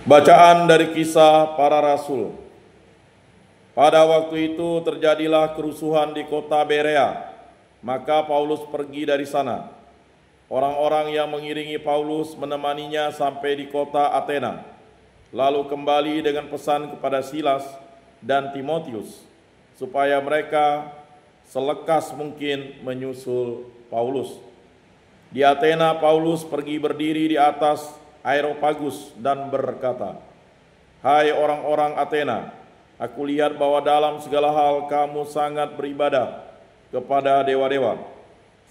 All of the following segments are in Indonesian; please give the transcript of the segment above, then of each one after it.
Bacaan dari Kisah Para Rasul. Pada waktu itu terjadilah kerusuhan di kota Berea, maka Paulus pergi dari sana. Orang-orang yang mengiringi Paulus menemaninya sampai di kota Athena, lalu kembali dengan pesan kepada Silas dan Timotius, supaya mereka selekas mungkin menyusul Paulus. Di Athena, Paulus pergi berdiri di atas Areopagus dan berkata, "Hai orang-orang Athena, aku lihat bahwa dalam segala hal kamu sangat beribadah kepada dewa-dewa.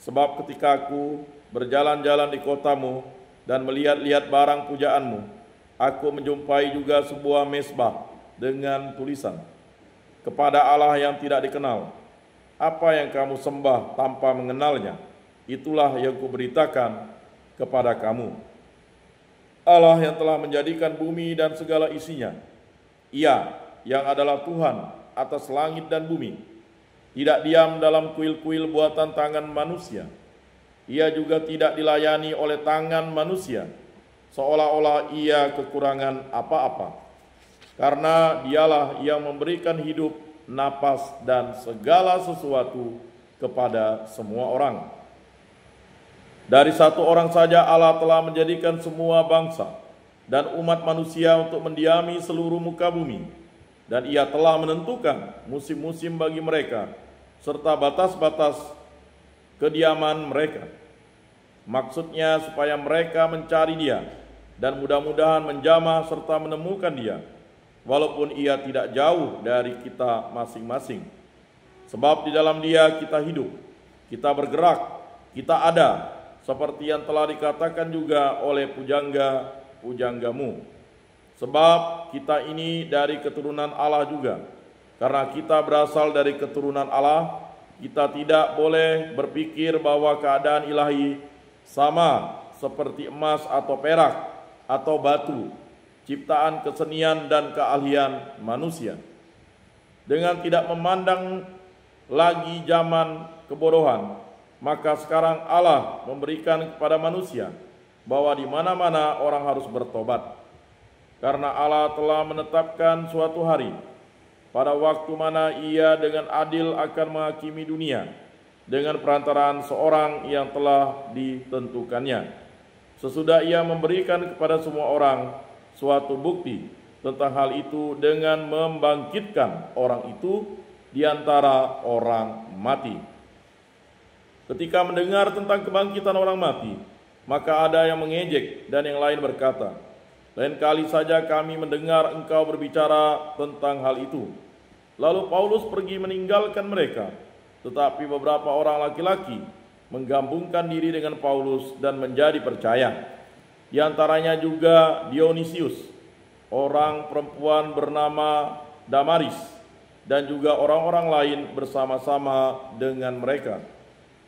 Sebab ketika aku berjalan-jalan di kotamu dan melihat-lihat barang pujaanmu, aku menjumpai juga sebuah mezbah dengan tulisan, kepada Allah yang tidak dikenal. Apa yang kamu sembah tanpa mengenalnya, itulah yang kuberitakan kepada kamu. Allah yang telah menjadikan bumi dan segala isinya, Ia yang adalah Tuhan atas langit dan bumi, tidak diam dalam kuil-kuil buatan tangan manusia. Ia juga tidak dilayani oleh tangan manusia, seolah-olah Ia kekurangan apa-apa, karena Dialah yang memberikan hidup, napas, dan segala sesuatu kepada semua orang. Dari satu orang saja Allah telah menjadikan semua bangsa dan umat manusia untuk mendiami seluruh muka bumi, dan Ia telah menentukan musim-musim bagi mereka, serta batas-batas kediaman mereka. Maksudnya supaya mereka mencari Dia, dan mudah-mudahan menjamah serta menemukan Dia, walaupun Ia tidak jauh dari kita masing-masing. Sebab di dalam Dia kita hidup, kita bergerak, kita ada, seperti yang telah dikatakan juga oleh pujangga-pujanggamu. Sebab kita ini dari keturunan Allah juga. Karena kita berasal dari keturunan Allah, kita tidak boleh berpikir bahwa keadaan ilahi sama seperti emas atau perak atau batu, ciptaan kesenian dan keahlian manusia. Dengan tidak memandang lagi zaman kebodohan, maka sekarang Allah memberikan kepada manusia bahwa di mana-mana orang harus bertobat. Karena Allah telah menetapkan suatu hari, pada waktu mana Ia dengan adil akan menghakimi dunia dengan perantaraan seorang yang telah ditentukannya. Sesudah Ia memberikan kepada semua orang suatu bukti tentang hal itu dengan membangkitkan orang itu di antara orang mati. Ketika mendengar tentang kebangkitan orang mati, maka ada yang mengejek dan yang lain berkata, "Lain kali saja kami mendengar engkau berbicara tentang hal itu." Lalu Paulus pergi meninggalkan mereka, tetapi beberapa orang laki-laki menggabungkan diri dengan Paulus dan menjadi percaya. Di antaranya juga Dionisius, orang perempuan bernama Damaris, dan juga orang-orang lain bersama-sama dengan mereka.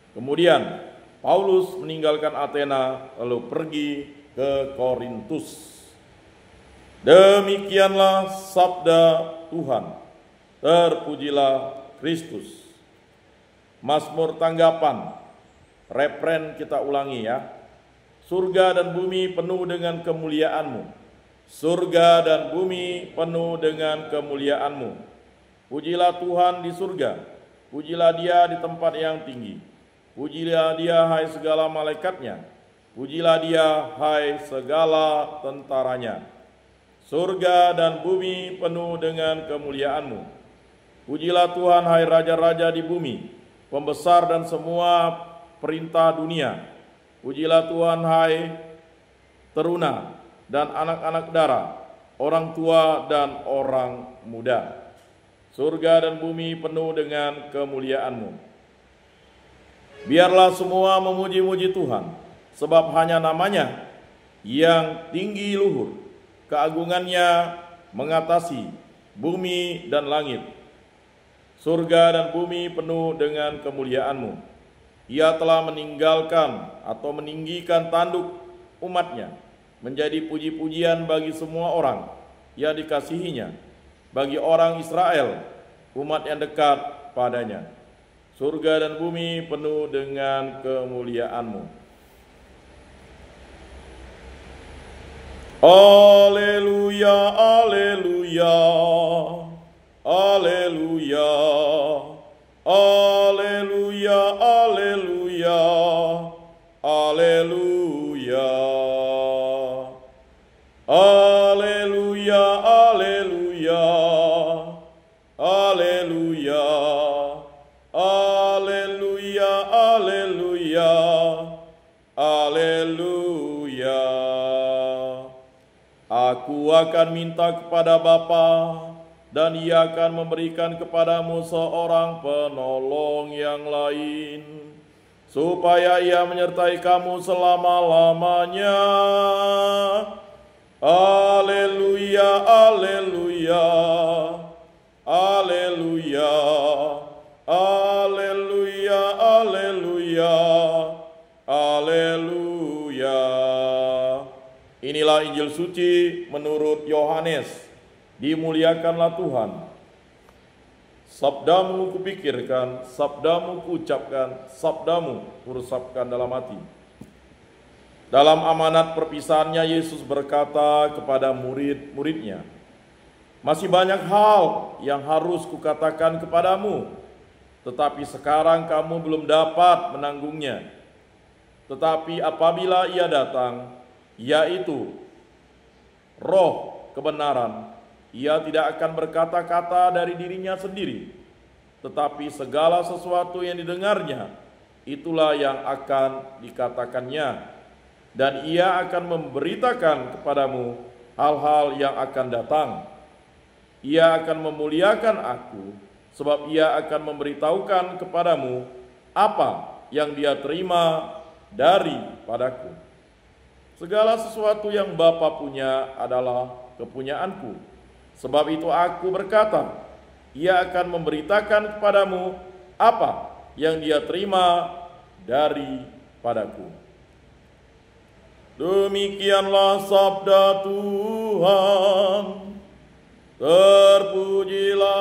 Kemudian Paulus meninggalkan Athena lalu pergi ke Korintus. Demikianlah sabda Tuhan. Terpujilah Kristus. Mazmur tanggapan, refren kita ulangi ya. Surga dan bumi penuh dengan kemuliaan-Mu. Surga dan bumi penuh dengan kemuliaan-Mu. Pujilah Tuhan di surga. Pujilah Dia di tempat yang tinggi. Pujilah Dia, hai segala malaikatnya. Pujilah Dia, hai segala tentaranya. Surga dan bumi penuh dengan kemuliaan-Mu. Pujilah Tuhan, hai raja-raja di bumi, pembesar dan semua perintah dunia. Pujilah Tuhan, hai teruna dan anak-anak darah, orang tua dan orang muda. Surga dan bumi penuh dengan kemuliaan-Mu. Biarlah semua memuji-muji Tuhan, sebab hanya namanya yang tinggi luhur, keagungannya mengatasi bumi dan langit. Surga dan bumi penuh dengan kemuliaan-Mu. Ia telah meninggalkan atau meninggikan tanduk umat-Nya, menjadi puji-pujian bagi semua orang yang dikasihinya, bagi orang Israel, umat yang dekat padanya. Surga dan bumi penuh dengan kemuliaan-Mu. Haleluya, haleluya, haleluya, haleluya, haleluya, haleluya, haleluya, haleluya, haleluya, haleluya, haleluya, haleluya. Aku akan minta kepada Bapa, dan Ia akan memberikan kepadamu seorang penolong yang lain, supaya Ia menyertai kamu selama-lamanya. Haleluya, haleluya, haleluya, haleluya, haleluya, haleluya. Inilah Injil suci menurut Yohanes. Dimuliakanlah Tuhan. Sabdamu kupikirkan, sabdamu kuucapkan, sabdamu kuresapkan dalam hati. Dalam amanat perpisahannya, Yesus berkata kepada murid-muridnya, masih banyak hal yang harus kukatakan kepadamu, tetapi sekarang kamu belum dapat menanggungnya. Tetapi apabila Ia datang, yaitu Roh kebenaran, Ia tidak akan berkata-kata dari dirinya sendiri, tetapi segala sesuatu yang didengarnya, itulah yang akan dikatakannya. Dan Ia akan memberitakan kepadamu hal-hal yang akan datang. Ia akan memuliakan Aku, sebab Ia akan memberitahukan kepadamu apa yang Dia terima daripadaku. Segala sesuatu yang Bapa punya adalah kepunyaanku. Sebab itu Aku berkata, Ia akan memberitakan kepadamu apa yang Dia terima daripadaku. Demikianlah sabda Tuhan. Terpujilah